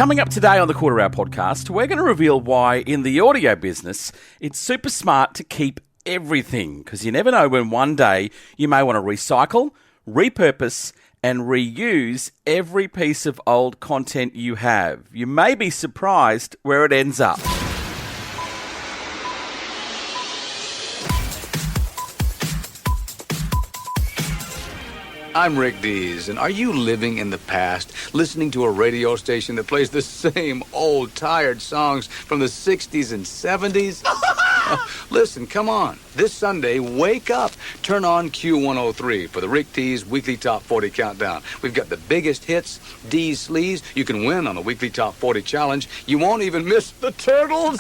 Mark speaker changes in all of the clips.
Speaker 1: Coming up today on the Quarter Hour Podcast, we're going to reveal why in the audio business it's super smart to keep everything, because you never know when one day you may want to recycle, repurpose and reuse every piece of old content you have. You may be surprised where it ends up.
Speaker 2: I'm Rick Dees, and are you living in the past, listening to a radio station that plays the same old, tired songs from the 60s and 70s? Listen, come on. This Sunday, wake up. Turn on Q103 for the Rick Dees Weekly Top 40 Countdown. We've got the biggest hits, Dees Sleaze. You can win on the Weekly Top 40 Challenge. You won't even miss the Turtles.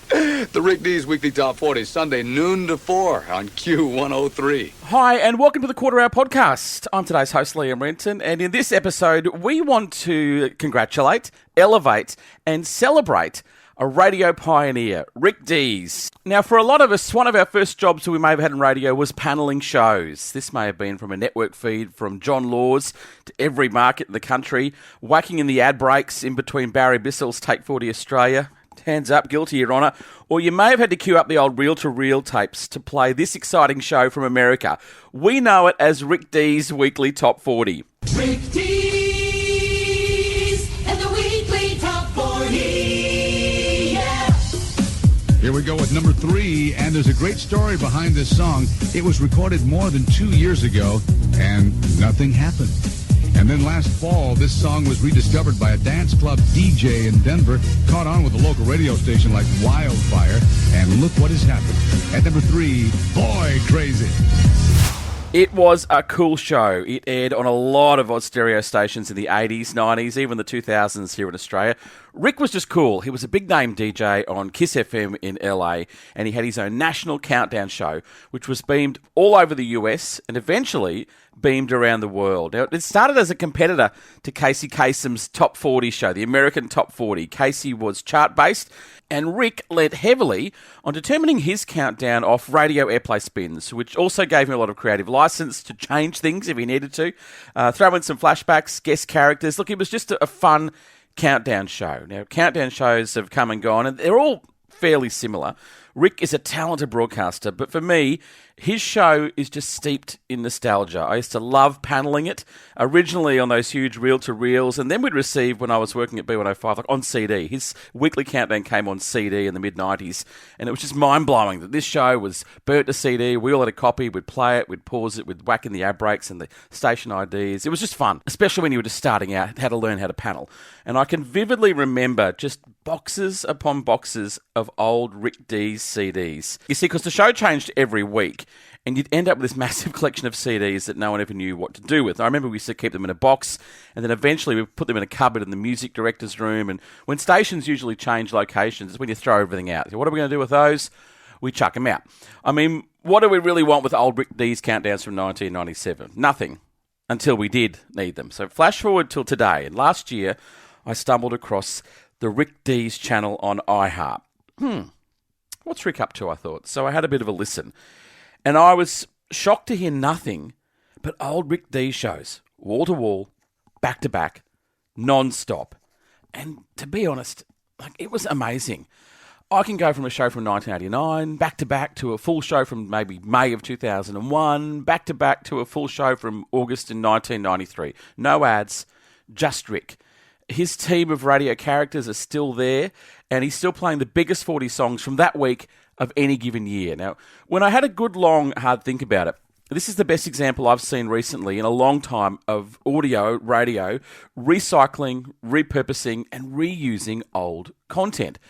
Speaker 2: The Rick Dees Weekly Top 40, Sunday, noon to 4 on Q103.
Speaker 1: Hi, and welcome to the Quarter Hour Podcast. I'm today's host, Liam Renton, and in this episode, we want to congratulate, elevate, and celebrate a radio pioneer, Rick Dees. Now, for a lot of us, one of our first jobs we may have had in radio was panelling shows. This may have been from a network feed from John Laws to every market in the country, whacking in the ad breaks in between Barry Bissell's Take 40 Australia. Hands up, guilty, Your Honour. Or you may have had to queue up the old reel-to-reel tapes to play this exciting show from America. We know it as Rick Dees Weekly Top 40.
Speaker 3: Rick Dees and the Weekly Top 40, yeah.
Speaker 4: Here we go with number 3, and there's a great story behind this song. It was recorded more than 2 years ago, and nothing happened. And then last fall, this song was rediscovered by a dance club DJ in Denver, caught on with a local radio station like wildfire, and look what has happened. At number 3, Boy Crazy.
Speaker 1: It was a cool show. It aired on a lot of odd stereo stations in the 80s, 90s, even the 2000s here in Australia. Rick was just cool. He was a big-name DJ on Kiss FM in LA, and he had his own national countdown show, which was beamed all over the US and eventually beamed around the world. Now, it started as a competitor to Casey Kasem's Top 40 show, the American Top 40. Casey was chart-based, and Rick led heavily on determining his countdown off radio airplay spins, which also gave him a lot of creative license to change things if he needed to, throw in some flashbacks, guest characters. Look, it was just a fun countdown show. Now, countdown shows have come and gone, and they're all fairly similar. Rick is a talented broadcaster, but for me, his show is just steeped in nostalgia. I used to love panelling it, originally on those huge reel-to-reels, and then we'd receive, when I was working at B105, like on CD. His weekly countdown came on CD in the mid-90s, and it was just mind-blowing that this show was burnt to CD. We all had a copy. We'd play it, we'd pause it, we'd whack in the ad breaks and the station IDs. It was just fun, especially when you were just starting out, how to learn how to panel. And I can vividly remember just boxes upon boxes of old Rick Dees CDs. You see, because the show changed every week, and you'd end up with this massive collection of CDs that no one ever knew what to do with. I remember we used to keep them in a box, and then eventually we put them in a cupboard in the music director's room, and when stations usually change locations, it's when you throw everything out. So what are we going to do with those? We chuck them out. I mean, what do we really want with old Rick Dees countdowns from 1997? Nothing, until we did need them. So flash forward till today, and last year I stumbled across the Rick Dees channel on iHeart. What's Rick up to, I thought. So I had a bit of a listen. And I was shocked to hear nothing but old Rick Dees shows. Wall to wall, back to back, non-stop. And to be honest, it was amazing. I can go from a show from 1989, back to back to a full show from maybe May of 2001, back to back to a full show from August in 1993. No ads, just Rick. His team of radio characters are still there, and he's still playing the biggest 40 songs from that week of any given year. Now, when I had a good, long, hard think about it, this is the best example I've seen recently in a long time of audio, radio, recycling, repurposing, and reusing old content.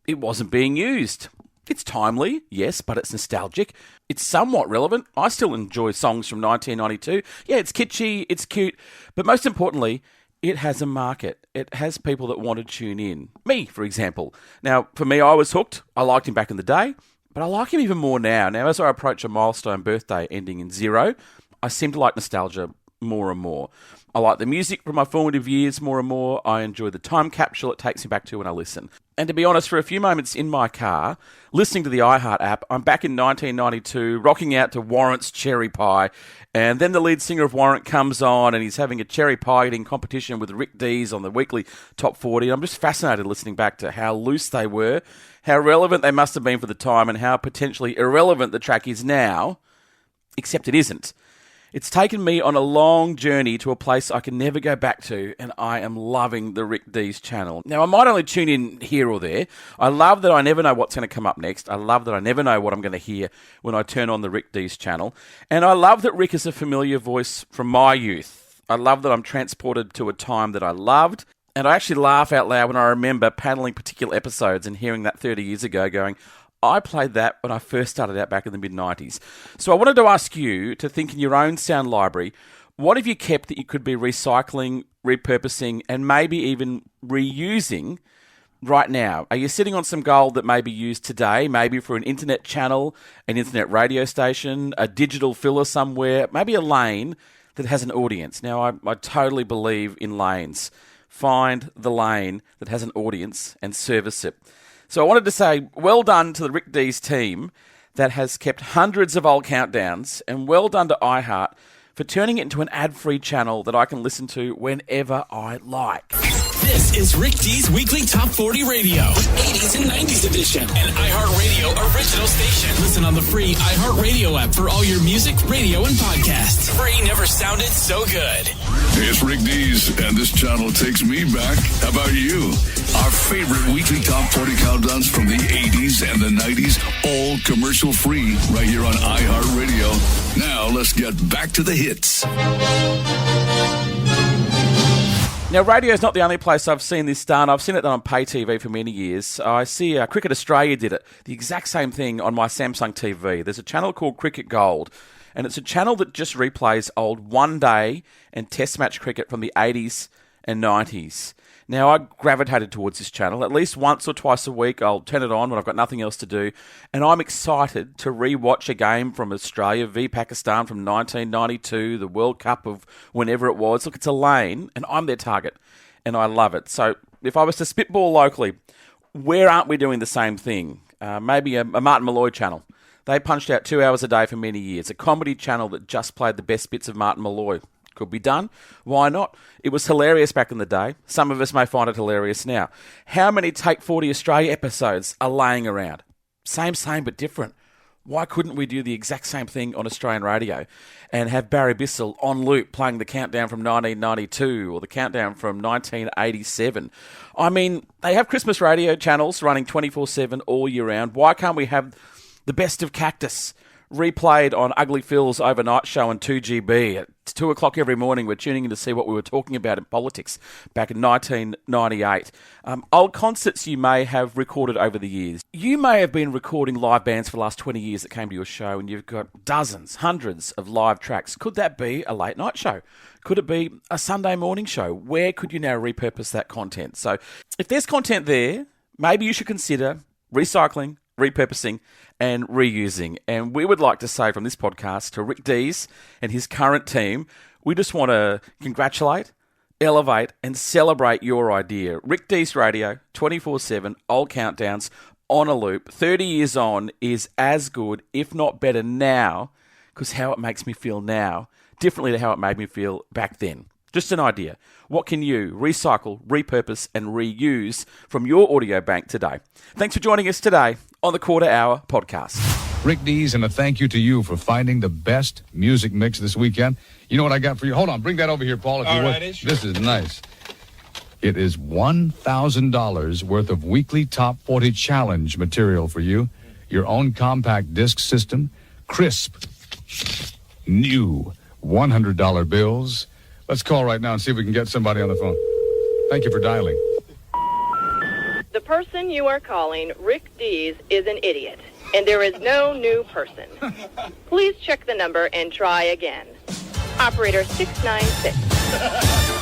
Speaker 1: It wasn't being used. It's timely, yes, but it's nostalgic. It's somewhat relevant. I still enjoy songs from 1992. Yeah, it's kitschy, it's cute, but most importantly, it has a market. It has people that want to tune in. Me, for example. Now, for me, I was hooked. I liked him back in the day, but I like him even more now. Now, as I approach a milestone birthday ending in 0, I seem to like nostalgia more and more. I like the music from my formative years more and more. I enjoy the time capsule it takes me back to when I listen. And to be honest, for a few moments in my car, listening to the iHeart app, I'm back in 1992, rocking out to Warrant's Cherry Pie. And then the lead singer of Warrant comes on and he's having a cherry pie eating competition with Rick Dees on the weekly Top 40. I'm just fascinated listening back to how loose they were, how relevant they must have been for the time, and how potentially irrelevant the track is now, except it isn't. It's taken me on a long journey to a place I can never go back to, and I am loving the Rick Dees channel. Now, I might only tune in here or there. I love that I never know what's going to come up next. I love that I never know what I'm going to hear when I turn on the Rick Dees channel. And I love that Rick is a familiar voice from my youth. I love that I'm transported to a time that I loved. And I actually laugh out loud when I remember paneling particular episodes and hearing that 30 years ago going, I played that when I first started out back in the mid-90s. So I wanted to ask you to think in your own sound library, what have you kept that you could be recycling, repurposing, and maybe even reusing right now? Are you sitting on some gold that may be used today, maybe for an internet channel, an internet radio station, a digital filler somewhere, maybe a lane that has an audience? Now, I totally believe in lanes. Find the lane that has an audience and service it. So I wanted to say well done to the Rick Dees team that has kept hundreds of old countdowns, and well done to iHeart for turning it into an ad-free channel that I can listen to whenever I like.
Speaker 5: This is Rick Dees Weekly Top 40 Radio, 80s and 90s edition, an iHeartRadio original station. Listen on the free iHeartRadio app for all your music, radio, and podcasts. Free never sounded so good.
Speaker 6: Hey, it's Rick Dees, and this channel takes me back. How about you? Our favorite weekly Top 40 countdowns from the 80s and the 90s, all commercial-free, right here on iHeartRadio. Now, let's get back to the hits.
Speaker 1: Now, radio is not the only place I've seen this done. I've seen it done on pay TV for many years. I see Cricket Australia did it, the exact same thing on my Samsung TV. There's a channel called Cricket Gold, and it's a channel that just replays old one-day and test match cricket from the 80s and 90s. Now, I gravitated towards this channel. At least once or twice a week, I'll turn it on when I've got nothing else to do. And I'm excited to re-watch a game from Australia v Pakistan from 1992, the World Cup of whenever it was. Look, it's a lane, and I'm their target, and I love it. So if I was to spitball locally, where aren't we doing the same thing? Maybe a Martin Malloy channel. They punched out 2 hours a day for many years. A comedy channel that just played the best bits of Martin Malloy. Could be done. Why not? It was hilarious back in the day. Some of us may find it hilarious now. How many Take 40 Australia episodes are laying around? Same, but different. Why couldn't we do the exact same thing on Australian radio and have Barry Bissell on loop playing the countdown from 1992 or the countdown from 1987? I mean, they have Christmas radio channels running 24/7 all year round. Why can't we have the best of Cactus replayed on Ugly Phil's overnight show on 2GB at 2 o'clock every morning? We're tuning in to see what we were talking about in politics back in 1998. Old concerts you may have recorded over the years. You may have been recording live bands for the last 20 years that came to your show, and you've got dozens, hundreds of live tracks. Could that be a late night show? Could it be a Sunday morning show? Where could you now repurpose that content? So if there's content there, maybe you should consider recycling, repurposing, and reusing. And we would like to say from this podcast to Rick Dees and his current team, we just want to congratulate, elevate, and celebrate your idea. Rick Dees Radio, 24/7, old countdowns, on a loop, 30 years on, is as good, if not better now, because how it makes me feel now, differently to how it made me feel back then. Just an idea. What can you recycle, repurpose, and reuse from your audio bank today? Thanks for joining us today on the Quarter Hour Podcast.
Speaker 4: Rick Dees, and a thank you to you for finding the best music mix this weekend. You know what I got for you? Hold on, bring that over here, Paul. If you would. Sure. This is nice. It is $1,000 worth of weekly Top 40 Challenge material for you. Your own compact disc system, crisp, new $100 bills. Let's call right now and see if we can get somebody on the phone. Thank you for dialing.
Speaker 7: The person you are calling, Rick Dees, is an idiot, and there is no new person. Please check the number and try again. Operator 696.